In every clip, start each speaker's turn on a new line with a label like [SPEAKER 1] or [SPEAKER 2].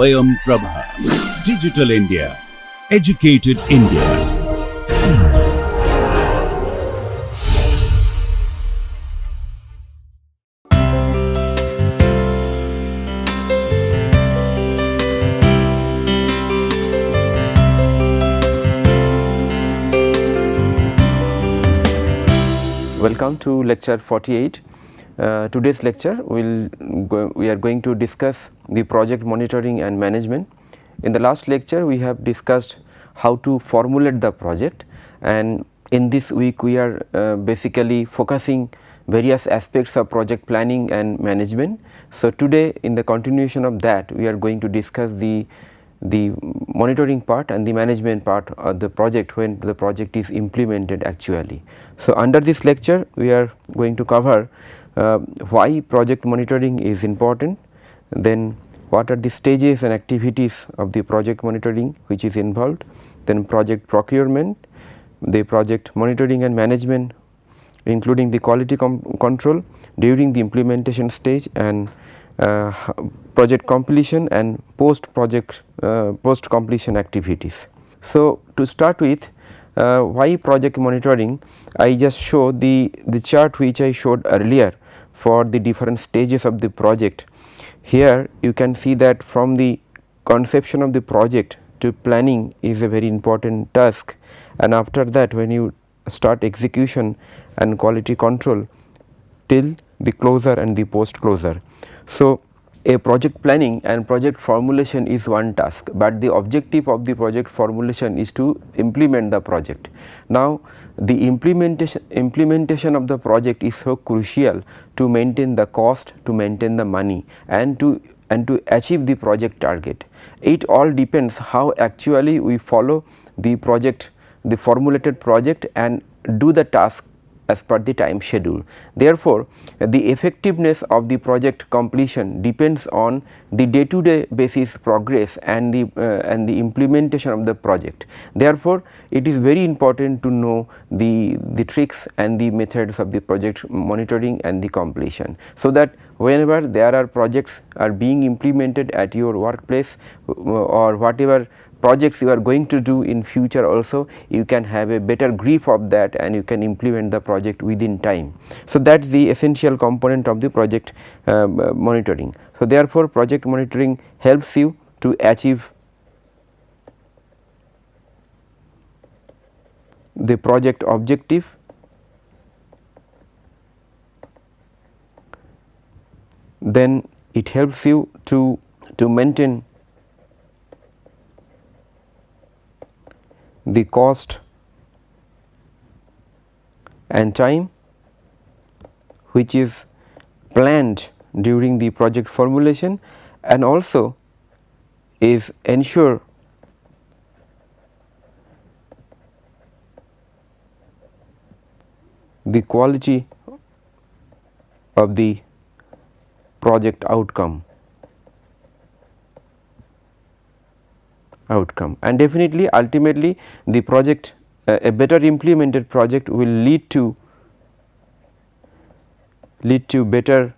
[SPEAKER 1] Swayam Prabha. Digital India. Educated India.
[SPEAKER 2] Welcome to lecture 48. Today's lecture we are going to discuss the project monitoring and management. In the last lecture we have discussed how to formulate the project, and in this week we are basically focusing various aspects of project planning and management. So today, in the continuation of that, we are going to discuss the monitoring part and the management part of the project when the project is implemented actually. So under this lecture we are going to cover why project monitoring is important, then what are the stages and activities of the project monitoring which is involved, then project procurement, the project monitoring and management including the quality control during the implementation stage, and project completion and post completion activities. So to start with, why project monitoring, I just show the chart which I showed earlier for the different stages of the project. Here you can see that from the conception of the project to planning is a very important task, and after that when you start execution and quality control till the closure and the post closure. So a project planning and project formulation is one task, but the objective of the project formulation is to implement the project. Now the implementation of the project is so crucial to maintain the cost, to maintain the money, and to achieve the project target. It all depends how actually we follow the project, the formulated project, and do the task as per the time schedule. Therefore, the effectiveness of the project completion depends on the day-to-day basis progress and the implementation of the project. Therefore, it is very important to know the tricks and the methods of the project monitoring and the completion, so that whenever there are projects are being implemented at your workplace or whatever projects you are going to do in future, also you can have a better grip of that and you can implement the project within time. So that is the essential component of the project monitoring. So therefore, project monitoring helps you to achieve the project objective, then it helps you to maintain the cost and time which is planned during the project formulation, and also is ensure the quality of the project outcome, and definitely ultimately the project, a better implemented project will lead to better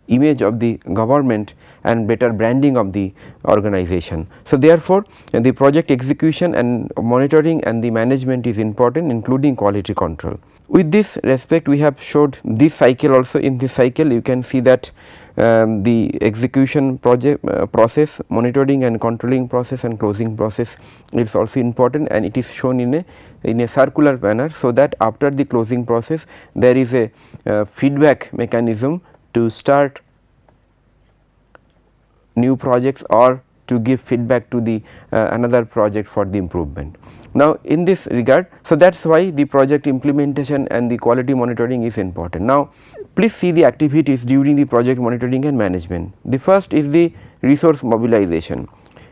[SPEAKER 2] image of the government and better branding of the organization. So therefore, the project execution and monitoring and the management is important, including quality control. With this respect, we have showed this cycle also. In this cycle you can see that the execution project process, monitoring and controlling process, and closing process is also important, and it is shown in a circular manner, so that after the closing process there is a feedback mechanism to start new projects or to give feedback to the another project for the improvement. Now in this regard, so that is why the project implementation and the quality monitoring is important. Now please see the activities during the project monitoring and management. The first is the resource mobilization,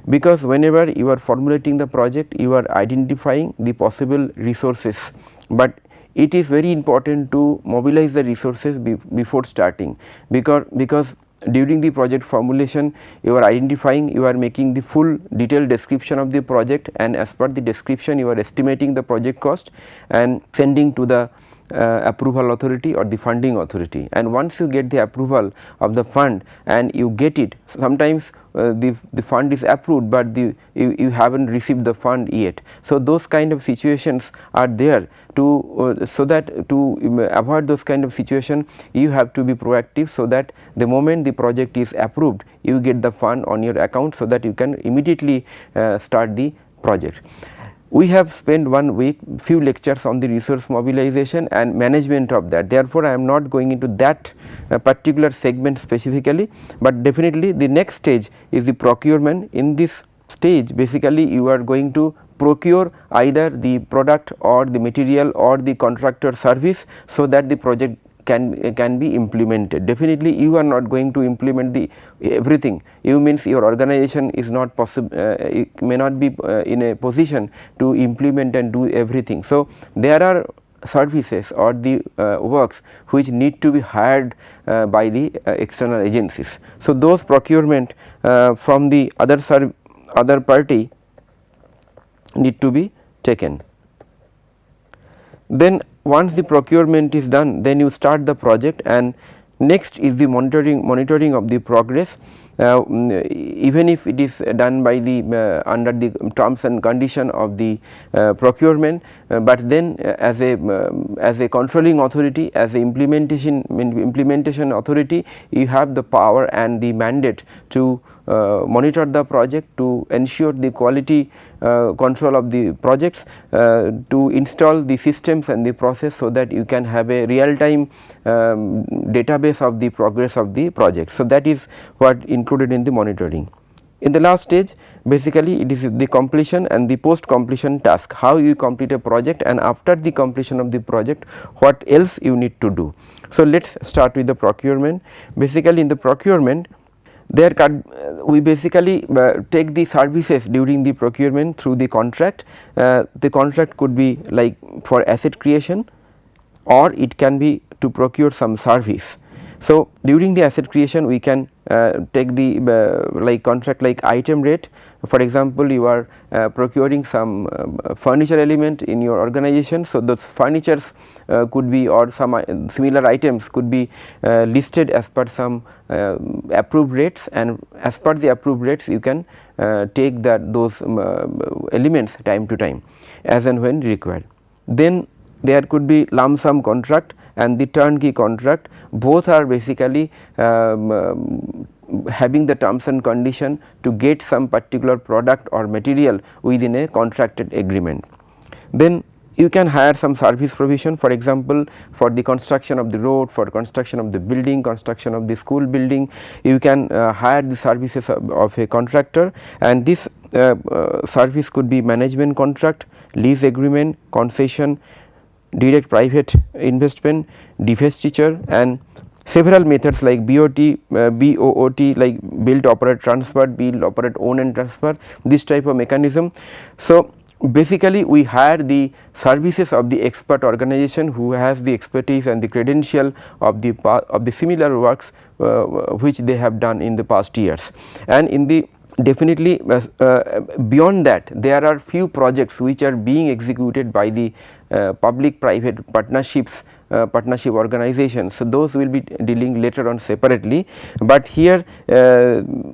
[SPEAKER 2] because whenever you are formulating the project you are identifying the possible resources, but it is very important to mobilize the resources before starting, because during the project formulation you are identifying, you are making the full detailed description of the project, and as per the description you are estimating the project cost and sending to the approval authority or the funding authority, and once you get the approval of the fund and you get it, sometimes the fund is approved, but you haven't received the fund yet. So those kind of situations are there to so that to avoid those kind of situation, you have to be proactive, so that the moment the project is approved, you get the fund on your account, so that you can immediately start the project. We have spent 1 week few lectures on the resource mobilization and management of that. Therefore, I am not going into that particular segment specifically, but definitely the next stage is the procurement. In this stage, basically you are going to procure either the product or the material or the contractor service, so that the project can be implemented. Definitely you are not going to implement the everything. You means your organization is not possible, it may not be in a position to implement and do everything. So there are services or the works which need to be hired by the external agencies. So those procurement from the other party need to be taken. Then once the procurement is done, then you start the project, and next is the monitoring of the progress. Even if it is done by the under the terms and condition of the procurement, but then as a controlling authority, as a implementation authority, you have the power and the mandate to monitor the project, to ensure the quality control of the projects, to install the systems and the process, so that you can have a real time database of the progress of the project. So that is what included in the monitoring. In the last stage, basically it is the completion and the post completion task, how you complete a project, and after the completion of the project what else you need to do. So let us start with the procurement. Basically in the procurement, there we basically take the services during the procurement through the contract. The contract could be like for asset creation, or it can be to procure some service. So during the asset creation, we can take the like contract like item rate. For example, you are procuring some furniture element in your organization. So those furnitures could be, or some similar items could be listed as per some approved rates, and as per the approved rates you can take those elements time to time as and when required. Then there could be lump sum contract and the turnkey contract. Both are basically having the terms and condition to get some particular product or material within a contracted agreement. Then you can hire some service provision, for example, for the construction of the road, for construction of the building, construction of the school building, you can hire the services of a contractor, and this service could be management contract, lease agreement, concession, direct private investment, divestiture, and several methods like BOT, like build, operate, transfer, build, operate, own and transfer, this type of mechanism. So basically we hire the services of the expert organization who has the expertise and the credential of the similar works which they have done in the past years. And in the definitely beyond that, there are few projects which are being executed by the public private partnership organizations. So those will be dealing later on separately, but here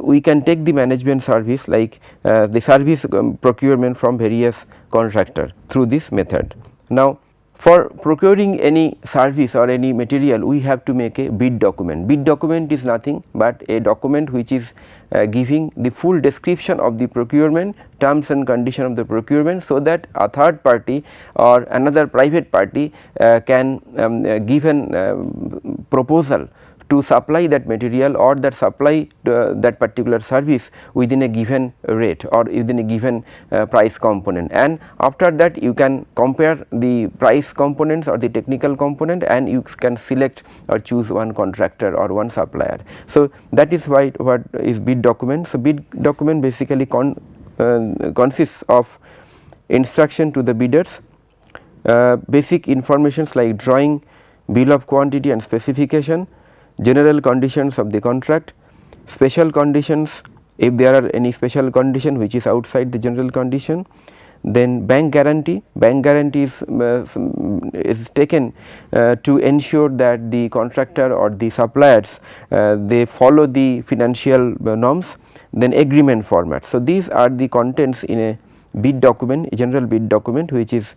[SPEAKER 2] we can take the management service like the service procurement from various contractor through this method. Now for procuring any service or any material, we have to make a bid document. Bid document is nothing but a document which is giving the full description of the procurement, terms and condition of the procurement, so that a third party or another private party can give an proposal to supply that material or that supply that particular service within a given rate or within a given price component, and after that you can compare the price components or the technical component, and you can select or choose one contractor or one supplier. So that is why what is bid document. So bid document basically consists of instruction to the bidders, basic informations like drawing, bill of quantity and specification, general conditions of the contract, special conditions if there are any special condition which is outside the general condition, Then bank guarantee is taken to ensure that the contractor or the suppliers they follow the financial norms. Then agreement format. So, these are the contents in a bid document, a general bid document which is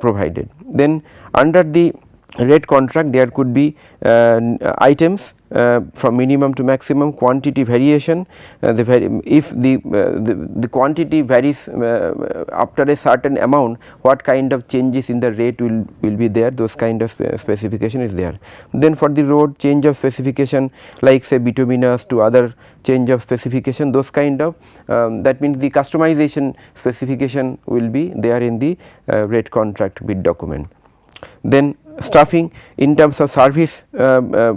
[SPEAKER 2] provided. Then under the rate contract there could be items from minimum to maximum, quantity variation, if the quantity varies after a certain amount, what kind of changes in the rate will be there, those kind of specification is there. Then for the road, change of specification like say bituminous to other change of specification, those kind of that means the customization specification will be there in the rate contract bid document. Then staffing in terms of service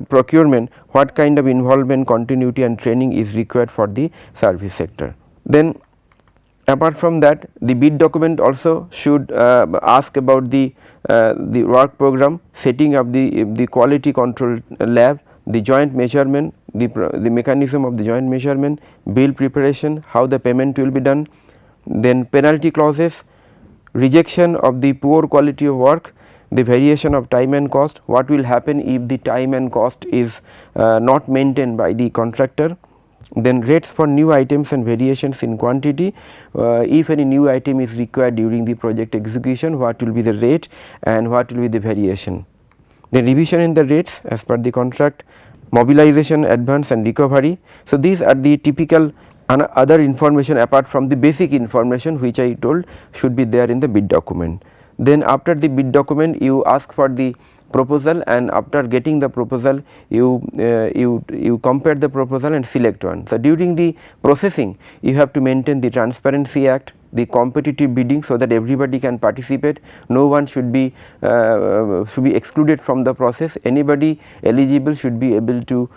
[SPEAKER 2] procurement, what kind of involvement, continuity and training is required for the service sector. Then apart from that, the bid document also should ask about the work program, setting up the quality control lab, the joint measurement, the mechanism of the joint measurement, bill preparation, how the payment will be done, then penalty clauses, rejection of the poor quality of work, the variation of time and cost, what will happen if the time and cost is not maintained by the contractor. Then rates for new items and variations in quantity, if any new item is required during the project execution, what will be the rate and what will be the variation. Then revision in the rates as per the contract, mobilization, advance and recovery. So, these are the typical other information apart from the basic information which I told should be there in the bid document. Then after the bid document you ask for the proposal, and after getting the proposal you compare the proposal and select one. So, during the processing you have to maintain the Transparency Act, the competitive bidding, so that everybody can participate, no one should be excluded from the process, anybody eligible should be able to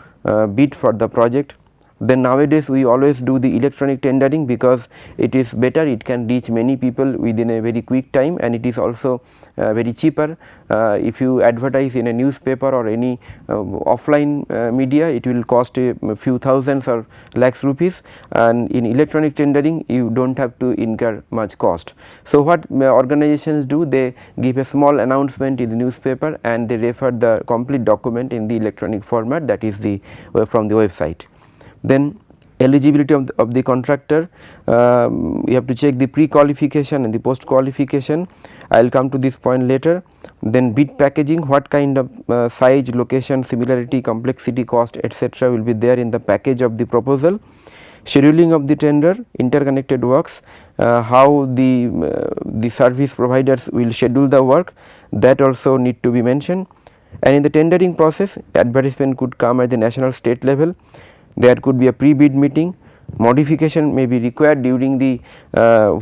[SPEAKER 2] bid for the project. Then nowadays we always do the electronic tendering because it is better, it can reach many people within a very quick time, and it is also very cheaper. If you advertise in a newspaper or any offline media, it will cost a few thousands or lakhs rupees, and in electronic tendering you do not have to incur much cost. So, what organizations do, they give a small announcement in the newspaper and they refer the complete document in the electronic format, that is the from the website. Then eligibility of the contractor, you have to check the pre-qualification and the post-qualification. I will come to this point later. Then bid packaging, what kind of size, location, similarity, complexity, cost etc. will be there in the package of the proposal. Scheduling of the tender, interconnected works, how the service providers will schedule the work, that also need to be mentioned. And in the tendering process, advertisement could come at the national, state level. There could be a pre-bid meeting, modification may be required during the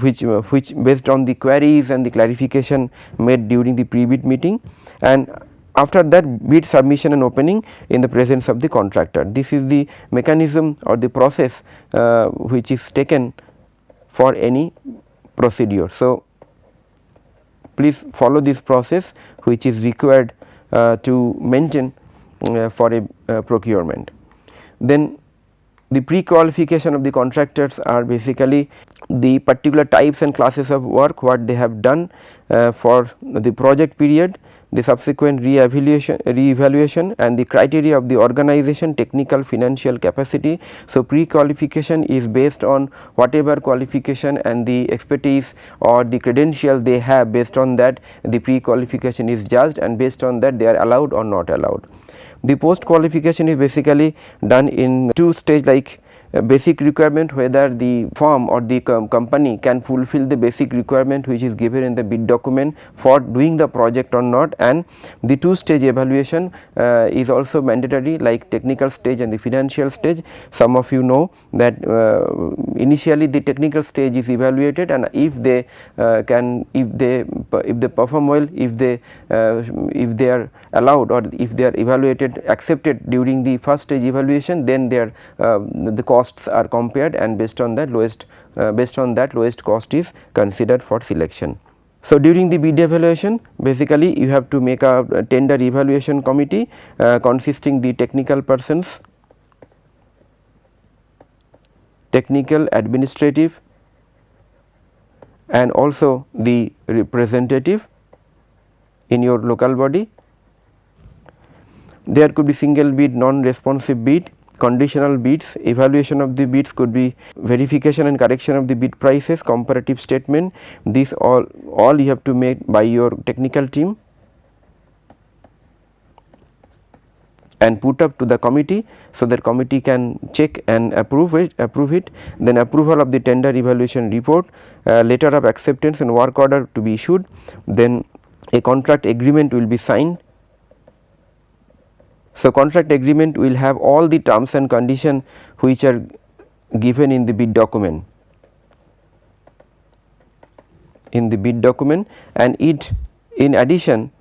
[SPEAKER 2] which based on the queries and the clarification made during the pre-bid meeting, and after that bid submission and opening in the presence of the contractor. This is the mechanism or the process which is taken for any procedure. So, please follow this process which is required to maintain for a procurement. Then the pre-qualification of the contractors are basically the particular types and classes of work what they have done for the project period, the subsequent re-evaluation and the criteria of the organization, technical, financial capacity. So, pre-qualification is based on whatever qualification and the expertise or the credential they have, based on that the pre-qualification is judged, and based on that they are allowed or not allowed. The post qualification is basically done in two stage, like basic requirement, whether the firm or the company can fulfill the basic requirement which is given in the bid document for doing the project or not, and the two stage evaluation is also mandatory, like technical stage and the financial stage. Some of you know that initially the technical stage is evaluated, and if they perform well, if they are allowed or if they are evaluated accepted during the first stage evaluation, then their the costs are compared, and based on that lowest cost is considered for selection. So, during the bid evaluation, basically you have to make a tender evaluation committee consisting the technical persons, technical, administrative and also the representative in your local body. There could be single bid, non-responsive bid, conditional bids. Evaluation of the bids could be verification and correction of the bid prices, comparative statement. This all you have to make by your technical team and put up to the committee, so that committee can check and approve it. Then approval of the tender evaluation report, letter of acceptance and work order to be issued. Then a contract agreement will be signed. So, contract agreement will have all the terms and conditions which are given in the bid document, and it, in addition,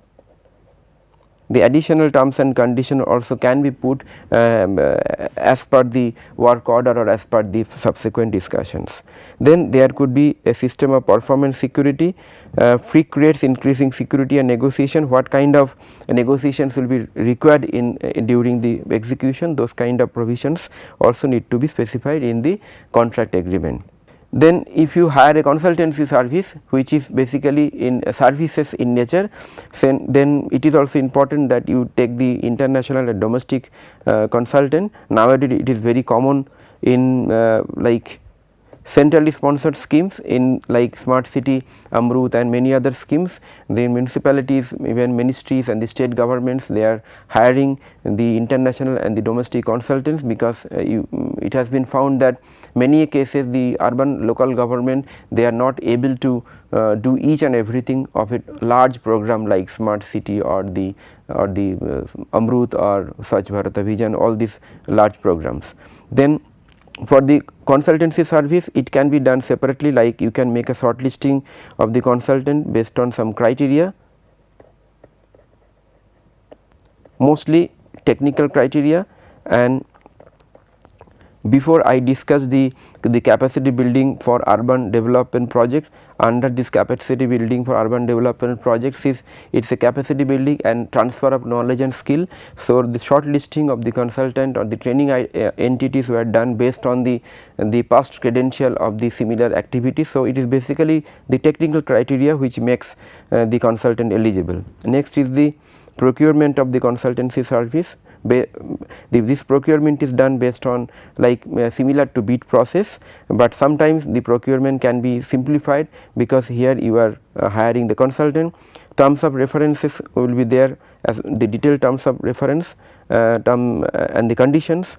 [SPEAKER 2] the additional terms and condition also can be put as per the work order or as per the subsequent discussions. Then there could be a system of performance security, frequent increasing security and negotiation. What kind of negotiations will be required in during the execution, those kind of provisions also need to be specified in the contract agreement. Then if you hire a consultancy service which is basically in services in nature, then it is also important that you take the international and domestic consultant. Nowadays it is very common in like centrally sponsored schemes in like smart city, Amrut and many other schemes. The municipalities, even ministries and the state governments, they are hiring the international and the domestic consultants, because it has been found that many cases the urban local government, they are not able to do each and everything of a large program like smart city or the Amrut or Swachh Bharat Abhiyan, all these large programs. Then for the consultancy service, it can be done separately, like you can make a shortlisting of the consultant based on some criteria, mostly technical criteria. And before I discuss the capacity building for urban development project, under this capacity building for urban development projects is a capacity building and transfer of knowledge and skill. So, the shortlisting of the consultant or the training entities were done based on the past credential of the similar activities. So, it is basically the technical criteria which makes the consultant eligible. Next is the procurement of the consultancy service. This procurement is done based on like similar to bid process, but sometimes the procurement can be simplified, because here you are hiring the consultant. Terms of references will be there as the detailed terms of reference and the conditions.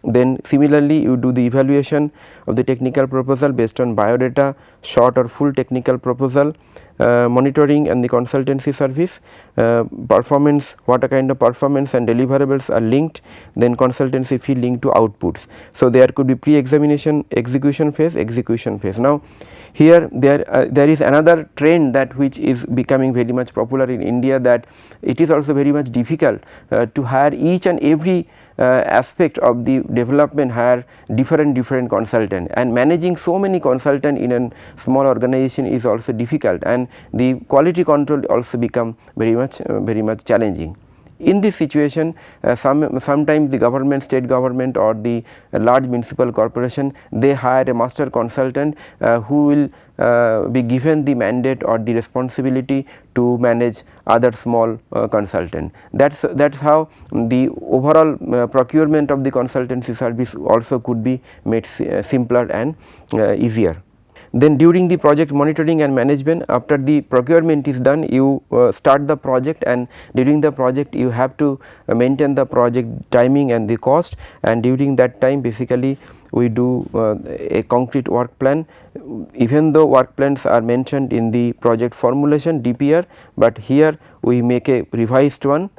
[SPEAKER 2] Then similarly you do the evaluation of the technical proposal based on biodata, short or full technical proposal, monitoring and the consultancy service, performance, what a kind of performance and deliverables are linked, then consultancy fee linked to outputs. So, there could be pre-examination, execution phase, execution phase. Now, here there is another trend that which is becoming very much popular in India, that it is also very much difficult to hire each and every aspect of the development, hire different consultant, and managing so many consultant in a small organization is also difficult, and the quality control also become very much challenging. In this situation, sometimes the government, state government or the large municipal corporation, they hire a master consultant who will be given the mandate or the responsibility to manage other small consultant. That's how the overall procurement of the consultancy service also could be made simpler and easier. Then during the project monitoring and management, after the procurement is done, you start the project, and during the project you have to maintain the project timing and the cost, and during that time basically we do a concrete work plan. Even though work plans are mentioned in the project formulation DPR, but here we make a revised one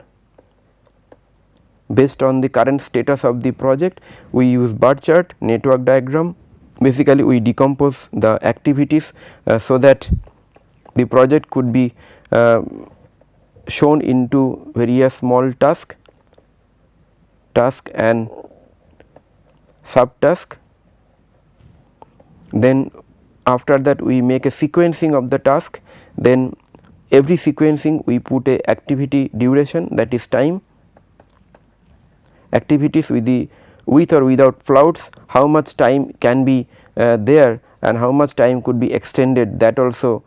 [SPEAKER 2] based on the current status of the project. We use bar chart, network diagram. Basically we decompose the activities so that the project could be shown into various small task and subtask. Then after that we make a sequencing of the task, then every sequencing we put a activity duration, that is time, activities with or without floats, how much time can be there, and how much time could be extended, that also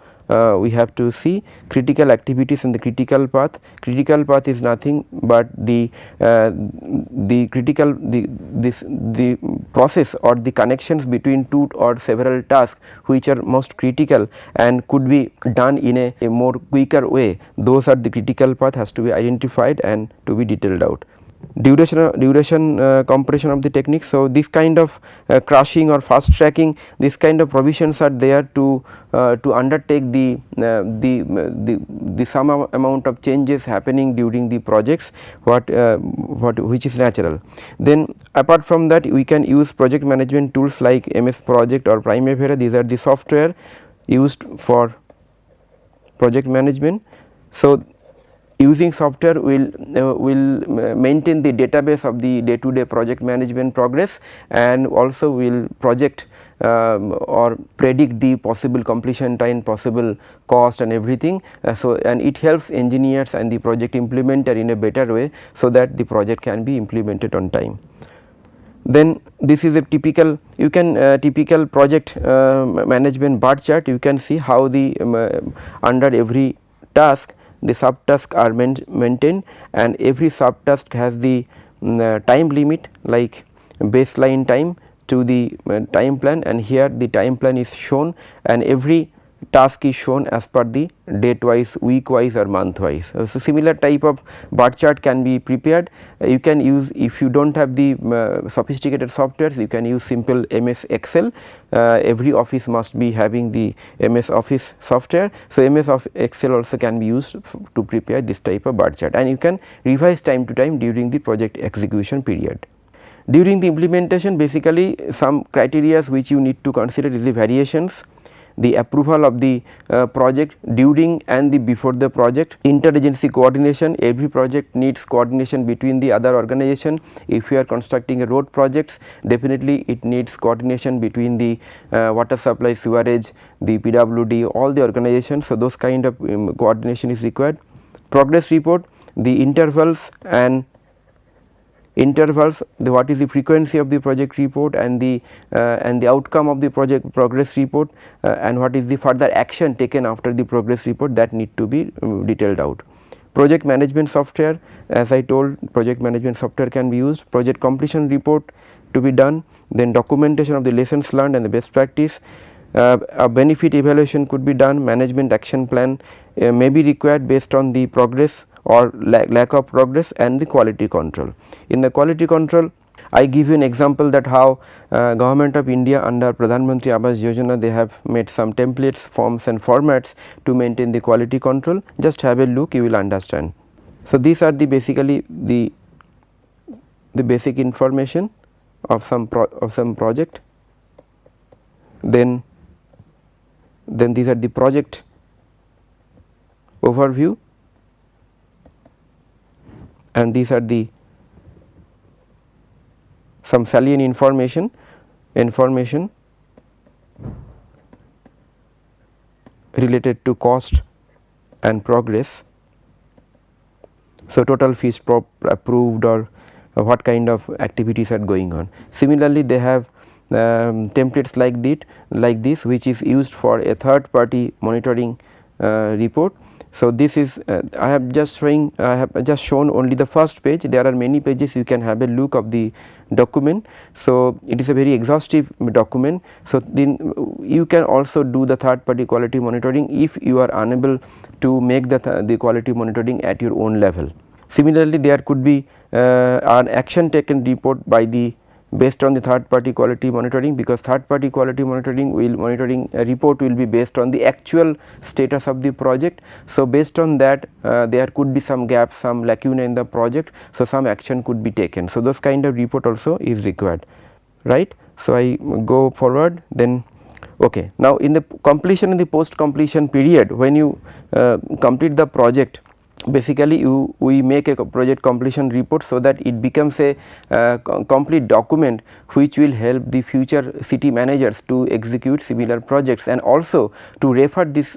[SPEAKER 2] we have to see. Critical activities in the critical path. Critical path is nothing but the critical the process or the connections between two or several tasks which are most critical and could be done in a more quicker way. Those are the critical path, has to be identified and to be detailed out. Duration compression of the technique. So, this kind of crushing or fast tracking, this kind of provisions are there to undertake the some amount of changes happening during the projects which is natural. Then apart from that, we can use project management tools like MS Project or Primavera. These are the software used for project management. So, using software will maintain the database of the day to day project management progress, and also will project or predict the possible completion time, possible cost and everything. So, and it helps engineers and the project implementer in a better way, so that the project can be implemented on time. Then this is a typical, you can typical project management bar chart. You can see how the under every task the subtasks are maintained, and every subtask has the time limit, like baseline time to the time plan, and here the time plan is shown, and every task is shown as per the date wise, week wise or month wise. So, similar type of bar chart can be prepared. You can use, if you do not have the sophisticated softwares, you can use simple MS Excel. Every office must be having the MS Office software. So, MS Excel also can be used to prepare this type of bar chart, and you can revise time to time during the project execution period. During the implementation, basically some criteria which you need to consider is the variations, the approval of the project during and the before the project, interagency coordination. Every project needs coordination between the other organization. If you are constructing a road projects, definitely it needs coordination between the water supply, sewerage, the PWD, all the organizations. So, those kind of coordination is required. Progress report, the intervals and what is the frequency of the project report, and the outcome of the project progress report, and what is the further action taken after the progress report, that need to be detailed out. Project management software, as I told, project management software can be used. Project completion report to be done, then documentation of the lessons learned and the best practice. A benefit evaluation could be done. Management action plan may be required based on the progress or lack of progress, and the quality control. In the quality control, I give you an example that how Government of India under Pradhan Mantri Awas Yojana, they have made some templates, forms and formats to maintain the quality control. Just have a look, you will understand. So, these are the basically the basic information of some project. Then these are the project overview, and these are the some salient information related to cost and progress. So, total fees approved, or what kind of activities are going on. Similarly, they have templates like this which is used for a third party monitoring report. So, this is I have just shown only the first page. There are many pages, you can have a look of the document. So, it is a very exhaustive document. So, then you can also do the third party quality monitoring if you are unable to make the quality monitoring at your own level. Similarly, there could be an action taken report by the based on the third party quality monitoring, because third party quality monitoring report will be based on the actual status of the project. So, based on that there could be some gaps, some lacuna in the project. So, some action could be taken. So, those kind of report also is required, right. So, I go forward then. Okay. Now, in the completion and the post completion period, when you complete the project, basically we make a project completion report, so that it becomes a complete document which will help the future city managers to execute similar projects, and also to refer this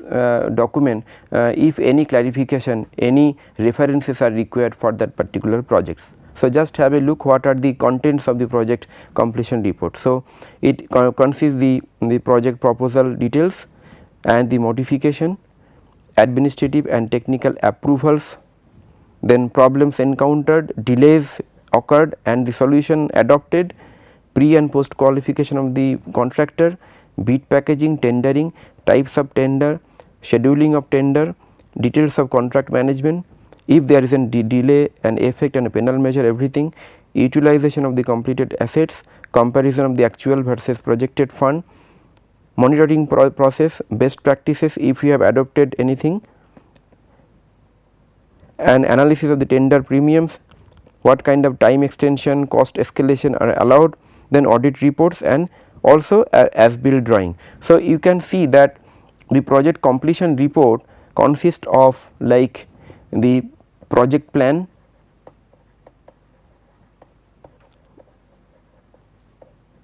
[SPEAKER 2] document if any clarification, any references are required for that particular projects. So, just have a look what are the contents of the project completion report. So, it consists the project proposal details and the modification, administrative and technical approvals, then problems encountered, delays occurred and the solution adopted, pre and post qualification of the contractor, bid packaging, tendering, types of tender, scheduling of tender, details of contract management, if there is a delay, an effect and a penal measure, everything, utilization of the completed assets, comparison of the actual versus projected fund, monitoring process, best practices if you have adopted anything, and analysis of the tender premiums, what kind of time extension, cost escalation are allowed, then audit reports and also as built drawing. So, you can see that the project completion report consists of like the project plan,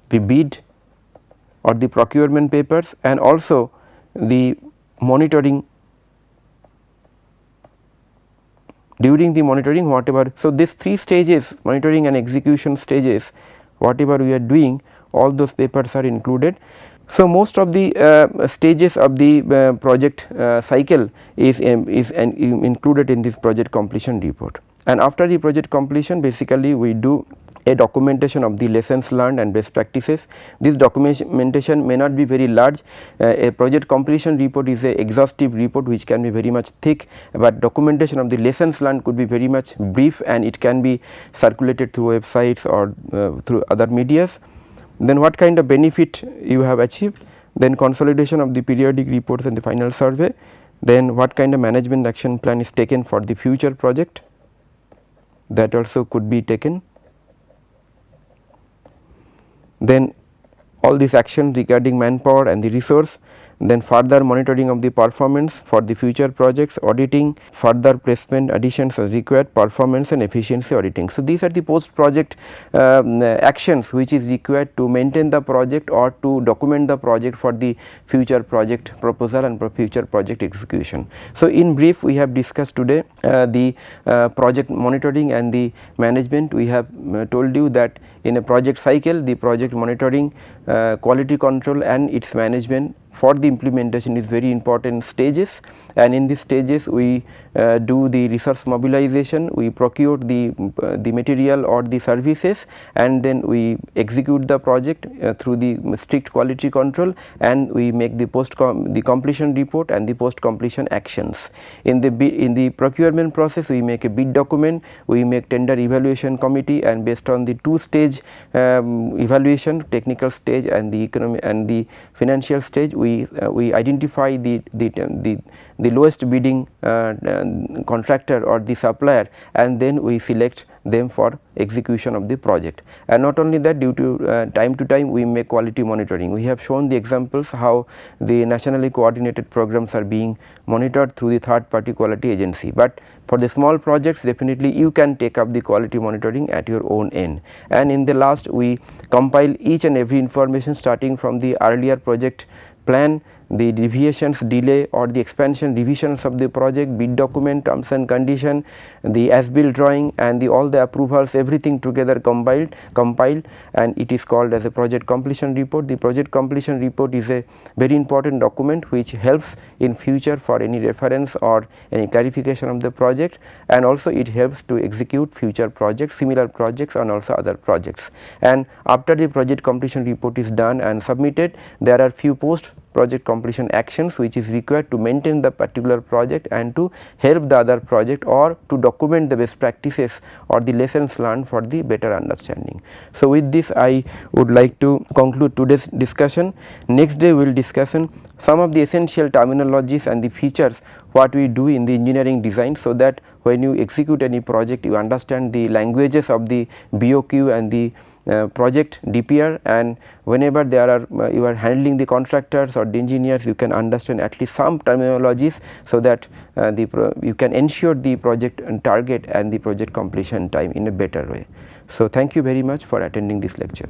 [SPEAKER 2] the bid or the procurement papers and also the monitoring during the monitoring whatever. So, these 3 stages, monitoring and execution stages, whatever we are doing, all those papers are included. So, most of the stages of the project cycle is included in this project completion report. And after the project completion, basically we do a documentation of the lessons learned and best practices. This documentation may not be very large. A project completion report is a exhaustive report which can be very much thick, but documentation of the lessons learned could be very much brief and it can be circulated through websites or through other medias. Then what kind of benefit you have achieved, then consolidation of the periodic reports and the final survey, then what kind of management action plan is taken for the future project, that also could be taken. Then all these actions regarding manpower and the resource, then further monitoring of the performance for the future projects, auditing, further placement additions as required, performance and efficiency auditing. So, these are the post project actions which is required to maintain the project or to document the project for the future project proposal and for future project execution. So, in brief we have discussed today the project monitoring and the management. We have told you that in a project cycle the project monitoring, quality control and its management for the implementation is very important stages, and in these stages we do the resource mobilization, we procure the material or the services and then we execute the project through the strict quality control, and we make the completion report and the post completion actions. In the procurement process we make a bid document, we make tender evaluation committee, and based on the 2-stage evaluation, technical stage and the economic and the financial stage, we identify the lowest bidding contractor or the supplier, and then we select them for execution of the project. And not only that, due to time to time we make quality monitoring. We have shown the examples how the nationally coordinated programs are being monitored through the third party quality agency, but for the small projects definitely you can take up the quality monitoring at your own end. And in the last we compile each and every information starting from the earlier project plan, the deviations, delay or the expansion revisions of the project, bid document, terms and condition, the as built drawing and all the approvals, everything together compiled, and it is called as a project completion report. The project completion report is a very important document which helps in future for any reference or any clarification of the project, and also it helps to execute future projects, similar projects and also other projects. And after the project completion report is done and submitted, there are few post project completion actions which is required to maintain the particular project and to help the other project or to document the best practices or the lessons learned for the better understanding. So, with this I would like to conclude today's discussion. Next day we will discuss some of the essential terminologies and the features what we do in the engineering design, so that when you execute any project you understand the languages of the BOQ and the project DPR, and whenever there are you are handling the contractors or the engineers, you can understand at least some terminologies, so that you can ensure the project target and the project completion time in a better way. So, thank you very much for attending this lecture.